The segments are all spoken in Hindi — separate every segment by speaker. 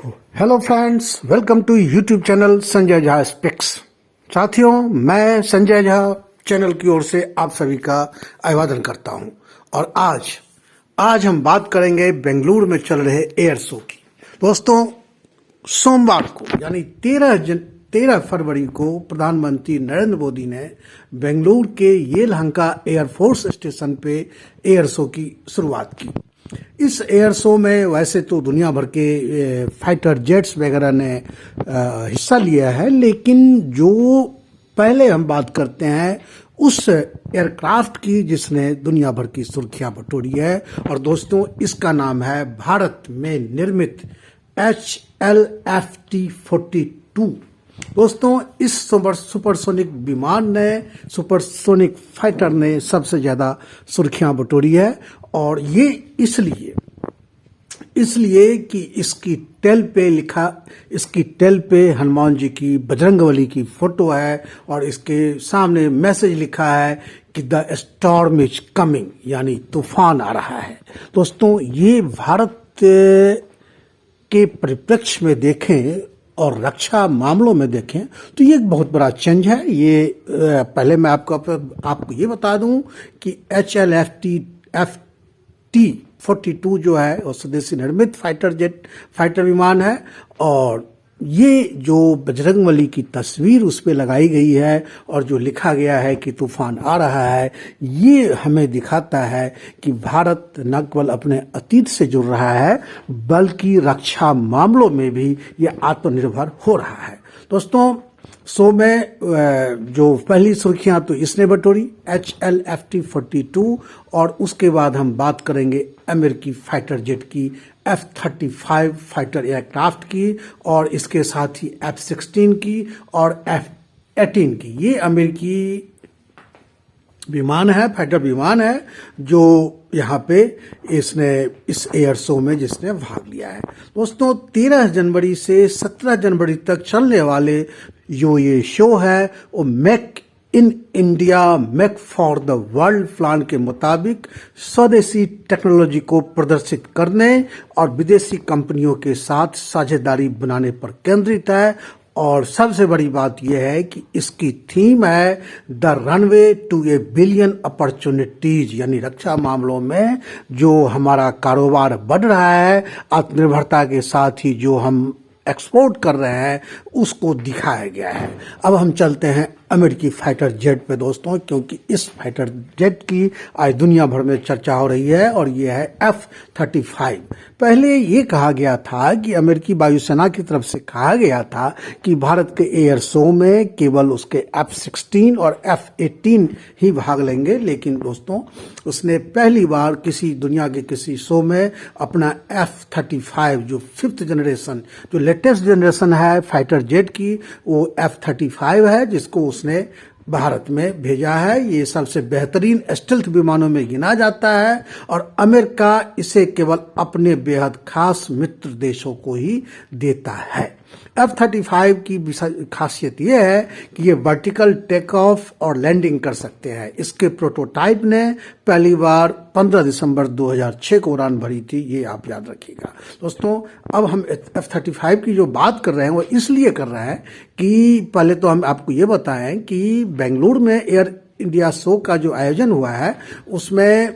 Speaker 1: Hello friends, welcome to YouTube channel Sanjay Jha speaks. साथियों, मैं संजय झा चैनल की ओर से आप सभी का अभिवादन करता हूं। और आज हम बात करेंगे बेंगलुरु में चल रहे एयर शो की। दोस्तों, सोमवार को यानी 13 फरवरी को प्रधानमंत्री नरेंद्र मोदी ने बेंगलुरु के येलहंका एयरफोर्स स्टेशन पे एयर शो की शुरुआत की। इस एयर शो में वैसे तो दुनिया भर के फाइटर जेट्स वगैरह ने हिस्सा लिया है, लेकिन जो पहले हम बात करते हैं उस एयरक्राफ्ट की जिसने दुनिया भर की सुर्खियां बटोरी है। और दोस्तों, इसका नाम है भारत में निर्मित HLFT-42। दोस्तों, इस सुपरसोनिक विमान ने, सुपरसोनिक फाइटर ने सबसे ज्यादा सुर्खियां बटोरी है। और ये इसलिए कि इसकी टेल पे हनुमान जी की, बजरंगबली की फोटो है और इसके सामने मैसेज लिखा है कि द स्टॉर्म इज कमिंग, यानी तूफान आ रहा है। दोस्तों, ये भारत के परिप्रेक्ष्य में देखें और रक्षा मामलों में देखें तो ये एक बहुत बड़ा चेंज है। ये पहले मैं आपको ये बता दूं कि HLFT-42 जो है वो स्वदेशी निर्मित फाइटर विमान है। और ये जो बजरंगबली की तस्वीर उस पर लगाई गई है और जो लिखा गया है कि तूफान आ रहा है, ये हमें दिखाता है कि भारत न केवल अपने अतीत से जुड़ रहा है बल्कि रक्षा मामलों में भी ये आत्मनिर्भर हो रहा है। दोस्तों, शो में जो पहली सुर्खियां तो इसने बटोरी HLFT-42, और उसके बाद हम बात करेंगे अमेरिकी फाइटर जेट की F-35 फाइटर एयरक्राफ्ट की, और इसके साथ ही F-16 की और F-18 की। ये अमेरिकी विमान है, फाइटर विमान है, जो यहाँ पे इसने इस एयर शो में जिसने भाग लिया है। दोस्तों, 13 जनवरी से 17 जनवरी तक चलने वाले जो ये शो है वो make in India make for the world plan के मुताबिक स्वदेशी टेक्नोलॉजी को प्रदर्शित करने और विदेशी कंपनियों के साथ साझेदारी बनाने पर केंद्रित है। और सबसे बड़ी बात यह है कि इसकी थीम है the runway to a billion opportunities, यानी रक्षा मामलों में जो हमारा कारोबार बढ़ रहा है, आत्मनिर्भरता के साथ ही जो हम एक्सपोर्ट कर रहे हैं उसको दिखाया गया है। अब हम चलते हैं अमेरिकी फाइटर जेट पे दोस्तों, क्योंकि इस फाइटर जेट की आज दुनिया भर में चर्चा हो रही है और ये है F-35। पहले ये कहा गया था कि अमेरिकी वायुसेना की तरफ से कहा गया था कि भारत के एयर शो में केवल उसके F-16 और F-18 ही भाग लेंगे, लेकिन दोस्तों उसने पहली बार दुनिया के किसी शो में अपना F-35 जो 5th जनरेशन, जो लेटेस्ट जनरेशन है फाइटर जेट की, वो F-35 है, जिसको उसने भारत में भेजा है। ये सबसे बेहतरीन स्टेल्थ विमानों में गिना जाता है और अमेरिका इसे केवल अपने बेहद खास मित्र देशों को ही देता है। F-35 की खासियत यह है कि ये वर्टिकल टेक ऑफ और लैंडिंग कर सकते हैं। इसके प्रोटोटाइप ने पहली बार 15 दिसंबर 2006 को उड़ान भरी थी, ये आप याद रखिएगा। दोस्तों, अब हम F-35 की जो बात कर रहे हैं वो इसलिए कर रहे हैं कि पहले तो हम आपको ये बताएं कि बेंगलुरु में एयर इंडिया शो का जो आयोजन हुआ है उसमें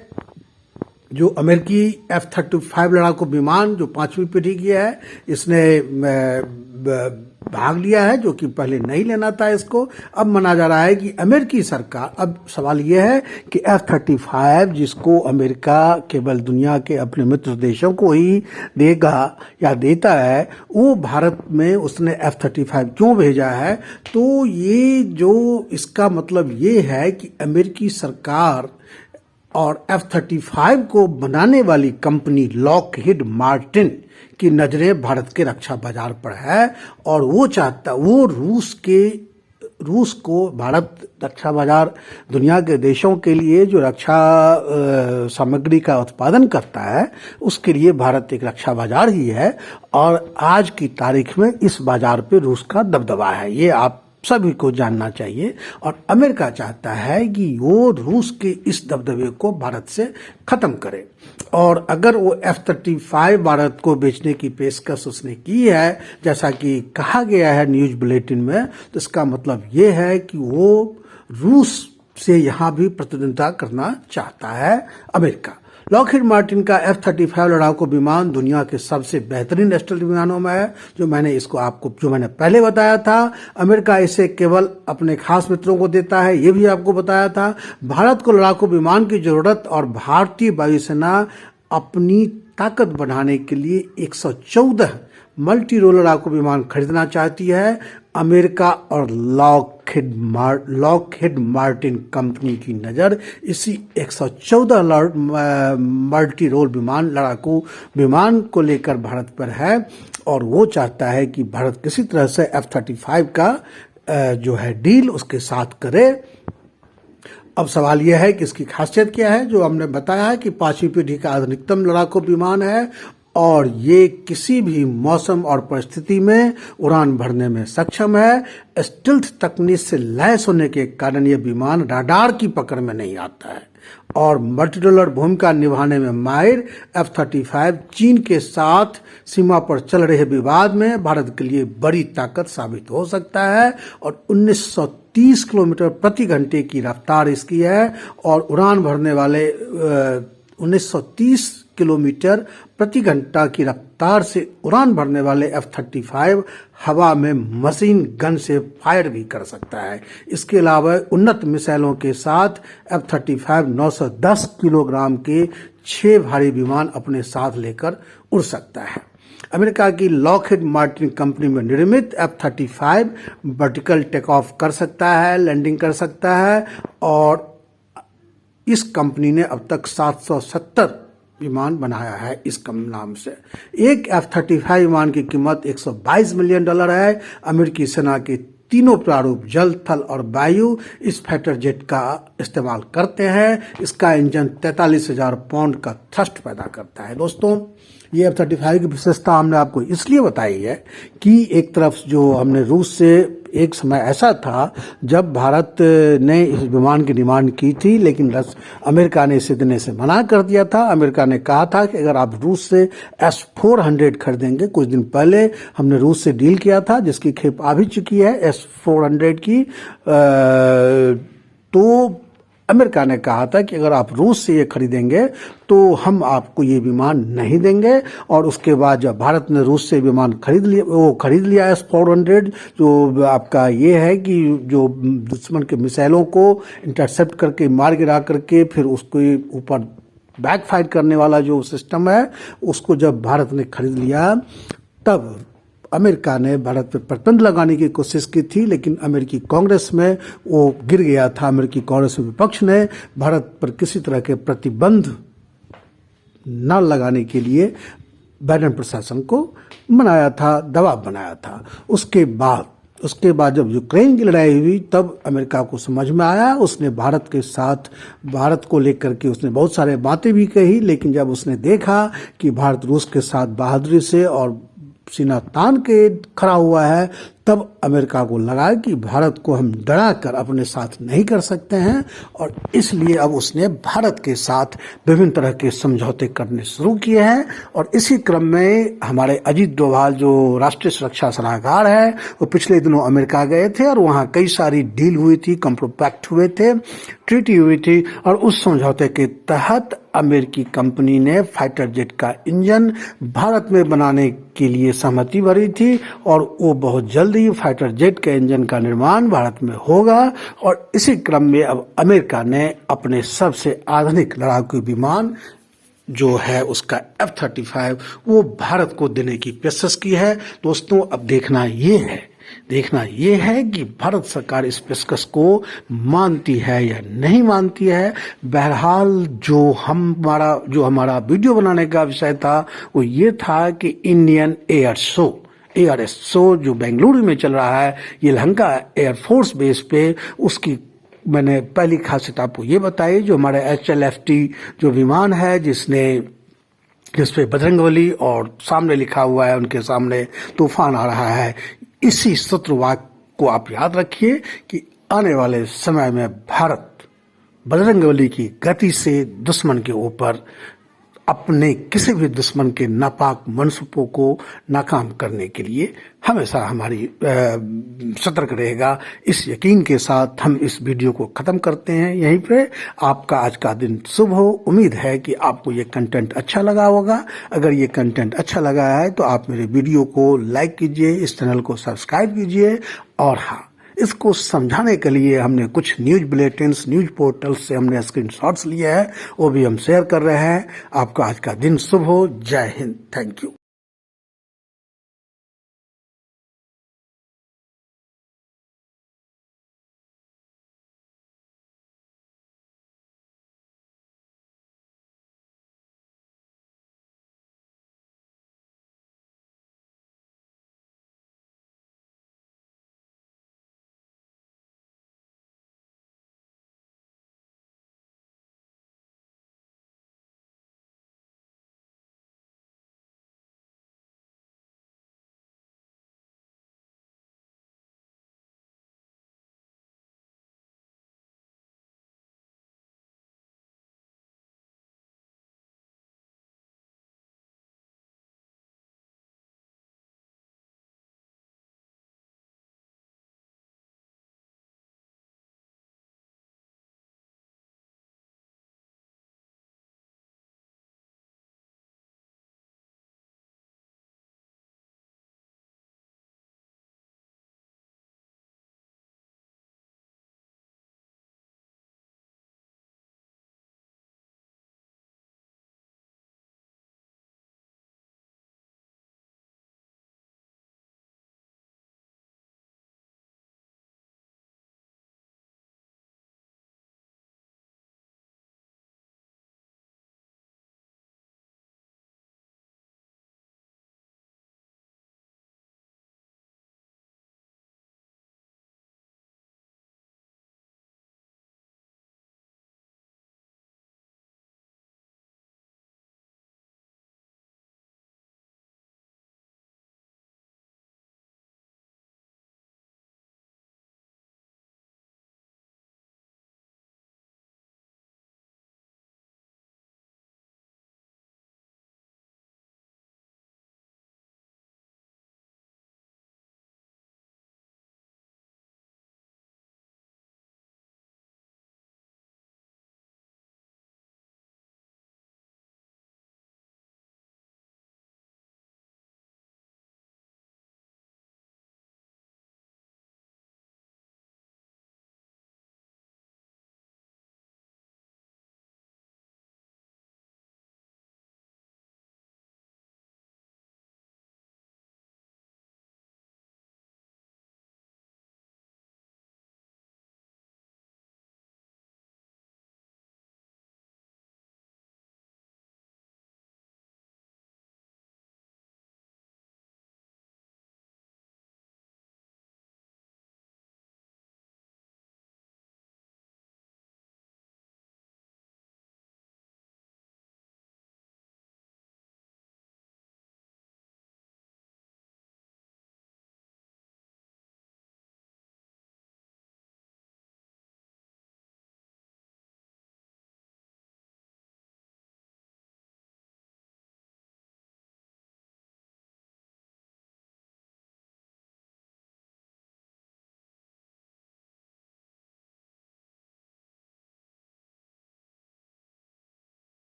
Speaker 1: जो अमेरिकी F-35 लड़ाकू विमान जो 5वीं पीढ़ी की है, इसने भाग लिया है, जो कि पहले नहीं लेना था इसको। अब माना जा रहा है कि अमेरिकी सरकार, अब सवाल यह है कि F-35 जिसको अमेरिका केवल दुनिया के अपने मित्र देशों को ही देगा या देता है, वो भारत में उसने F-35 क्यों भेजा है? तो ये जो इसका मतलब ये है कि अमेरिकी सरकार और F-35 को बनाने वाली कंपनी लॉकहीड मार्टिन की नजरें भारत के रक्षा बाजार पर है और वो चाहता, वो रूस को भारत रक्षा बाजार, दुनिया के देशों के लिए जो रक्षा सामग्री का उत्पादन करता है उसके लिए भारत एक रक्षा बाजार ही है। और आज की तारीख में इस बाजार पे रूस का दबदबा है, ये आप सभी को जानना चाहिए। और अमेरिका चाहता है कि वो रूस के इस दबदबे को भारत से खत्म करे। और अगर वो F-35 भारत को बेचने की पेशकश उसने की है, जैसा कि कहा गया है न्यूज बुलेटिन में, तो इसका मतलब ये है कि वो रूस से यहां भी प्रतिद्वंदिता करना चाहता है अमेरिका। लॉकहीड मार्टिन का F-35 लड़ाकू विमान दुनिया के सबसे बेहतरीन स्टेल्थ विमानों में है। जो मैंने पहले बताया था, अमेरिका इसे केवल अपने खास मित्रों को देता है, ये भी आपको बताया था। भारत को लड़ाकू विमान की जरूरत और भारतीय वायुसेना अपनी ताकत बढ़ाने के लिए 114 मल्टी रोल लड़ाकू विमान खरीदना चाहती है। अमेरिका और लॉकहीड मार्टिन कंपनी की नज़र इसी 114 मल्टी रोल लड़ाकू विमान को लेकर भारत पर है। और वो चाहता है कि भारत किसी तरह से F-35 का जो है डील उसके साथ करे। अब सवाल यह है कि इसकी खासियत क्या है। जो हमने बताया है कि 5वीं पीढ़ी का आधुनिकतम लड़ाकू विमान है और ये किसी भी मौसम और परिस्थिति में उड़ान भरने में सक्षम है। स्टील्थ तकनीक से लैस होने के कारण ये विमान रडार की पकड़ में नहीं आता है और मल्टीडॉलर भूमिका निभाने में माहिर F-35 चीन के साथ सीमा पर चल रहे विवाद में भारत के लिए बड़ी ताकत साबित हो सकता है। और 1930 किलोमीटर प्रति घंटे की रफ्तार इसकी है और उड़ान भरने वाले 1930 किलोमीटर प्रति घंटा की रफ्तार से उड़ान भरने वाले F-35 हवा में मशीन गन से फायर भी कर सकता है। इसके अलावा उन्नत मिसाइलों के साथ F-35 910 किलोग्राम के 6 भारी विमान अपने साथ लेकर उड़ सकता है। अमेरिका की लॉकहीड मार्टिन कंपनी में निर्मित F-35 वर्टिकल टेक ऑफ कर सकता है, लैंडिंग कर सकता है और इस कंपनी ने अब तक 770 विमान बनाया है इस कम नाम से। एक F-35 विमान की कीमत $122 मिलियन है। अमेरिकी सेना के तीनों प्रारूप जल, थल और वायु इस फाइटर जेट का इस्तेमाल करते हैं। इसका इंजन 43,000 पाउंड का थ्रस्ट पैदा करता है। दोस्तों, ये F-35 की विशेषता हमने आपको इसलिए बताई है कि एक तरफ जो हमने रूस से एक समय ऐसा था जब भारत ने इस विमान की डिमांड की थी, लेकिन अमेरिका ने इसे देने से मना कर दिया था। अमेरिका ने कहा था कि अगर आप रूस से S-400 खरीदेंगे, कुछ दिन पहले हमने रूस से डील किया था जिसकी खेप आ भी चुकी है S-400 की, तो अमेरिका ने कहा था कि अगर आप रूस से ये खरीदेंगे तो हम आपको ये विमान नहीं देंगे। और उसके बाद जब भारत ने रूस से विमान खरीद लिया S-400, जो आपका ये है कि जो दुश्मन के मिसाइलों को इंटरसेप्ट करके मार गिरा करके फिर उसको ऊपर बैक फायर करने वाला जो सिस्टम है, उसको जब भारत ने खरीद लिया तब अमेरिका ने भारत पर प्रतिबंध लगाने की कोशिश की थी, लेकिन अमेरिकी कांग्रेस में वो गिर गया था। अमेरिकी कांग्रेस विपक्ष ने भारत पर किसी तरह के प्रतिबंध न लगाने के लिए बाइडेन प्रशासन को मनाया था, दबाव बनाया था। उसके बाद जब यूक्रेन की लड़ाई हुई तब अमेरिका को समझ में आया। उसने भारत को लेकर के उसने बहुत सारे बातें भी कही, लेकिन जब उसने देखा कि भारत रूस के साथ बहादुरी से और सीना तान के खड़ा हुआ है, तब अमेरिका को लगा कि भारत को हम डरा कर अपने साथ नहीं कर सकते हैं और इसलिए अब उसने भारत के साथ विभिन्न तरह के समझौते करने शुरू किए हैं। और इसी क्रम में हमारे अजीत डोभाल जो राष्ट्रीय सुरक्षा सलाहकार है, वो पिछले दिनों अमेरिका गए थे और वहाँ कई सारी डील हुई थी, कॉम्प्रोपैक्ट हुए थे, ट्रीटी हुई थी और उस समझौते के तहत अमेरिकी कंपनी ने फाइटर जेट का इंजन भारत में बनाने के लिए सहमति भरी थी और वो बहुत जल्द ही फाइटर जेट के इंजन का निर्माण भारत में होगा। और इसी क्रम में अब अमेरिका ने अपने सबसे आधुनिक लड़ाकू विमान जो है उसका F-35 वो भारत को देने की पेशकश की है। दोस्तों, अब देखना ये है कि भारत सरकार इस पेशकश को मानती है या नहीं मानती है। बहरहाल जो हमारा वीडियो बनाने का विषय था वो ये था कि इंडियन ARS शो जो बेंगलुरु में चल रहा है, ये लंका एयरफोर्स बेस पे, उसकी मैंने पहली खासियत आपको ये बताई। जो हमारे HLFT जो विमान है जिस पे बजरंगबली और सामने लिखा हुआ है, उनके सामने तूफान आ रहा है, इसी सूत्रवाद को आप याद रखिए कि आने वाले समय में भारत बजरंगबली की गति से दुश्मन के ऊपर अपने किसी भी दुश्मन के नापाक मनसूबों को नाकाम करने के लिए हमेशा हमारी सतर्क रहेगा। इस यकीन के साथ हम इस वीडियो को ख़त्म करते हैं यहीं पे। आपका आज का दिन शुभ हो। उम्मीद है कि आपको ये कंटेंट अच्छा लगा होगा। अगर ये कंटेंट अच्छा लगा है तो आप मेरे वीडियो को लाइक कीजिए, इस चैनल को सब्सक्राइब कीजिए। और हाँ, इसको समझाने के लिए हमने कुछ न्यूज बुलेटिन्स, न्यूज पोर्टल्स से हमने स्क्रीनशॉट्स लिए हैं, वो भी हम शेयर कर रहे हैं। आपका आज का दिन शुभ हो। जय हिंद। Thank you.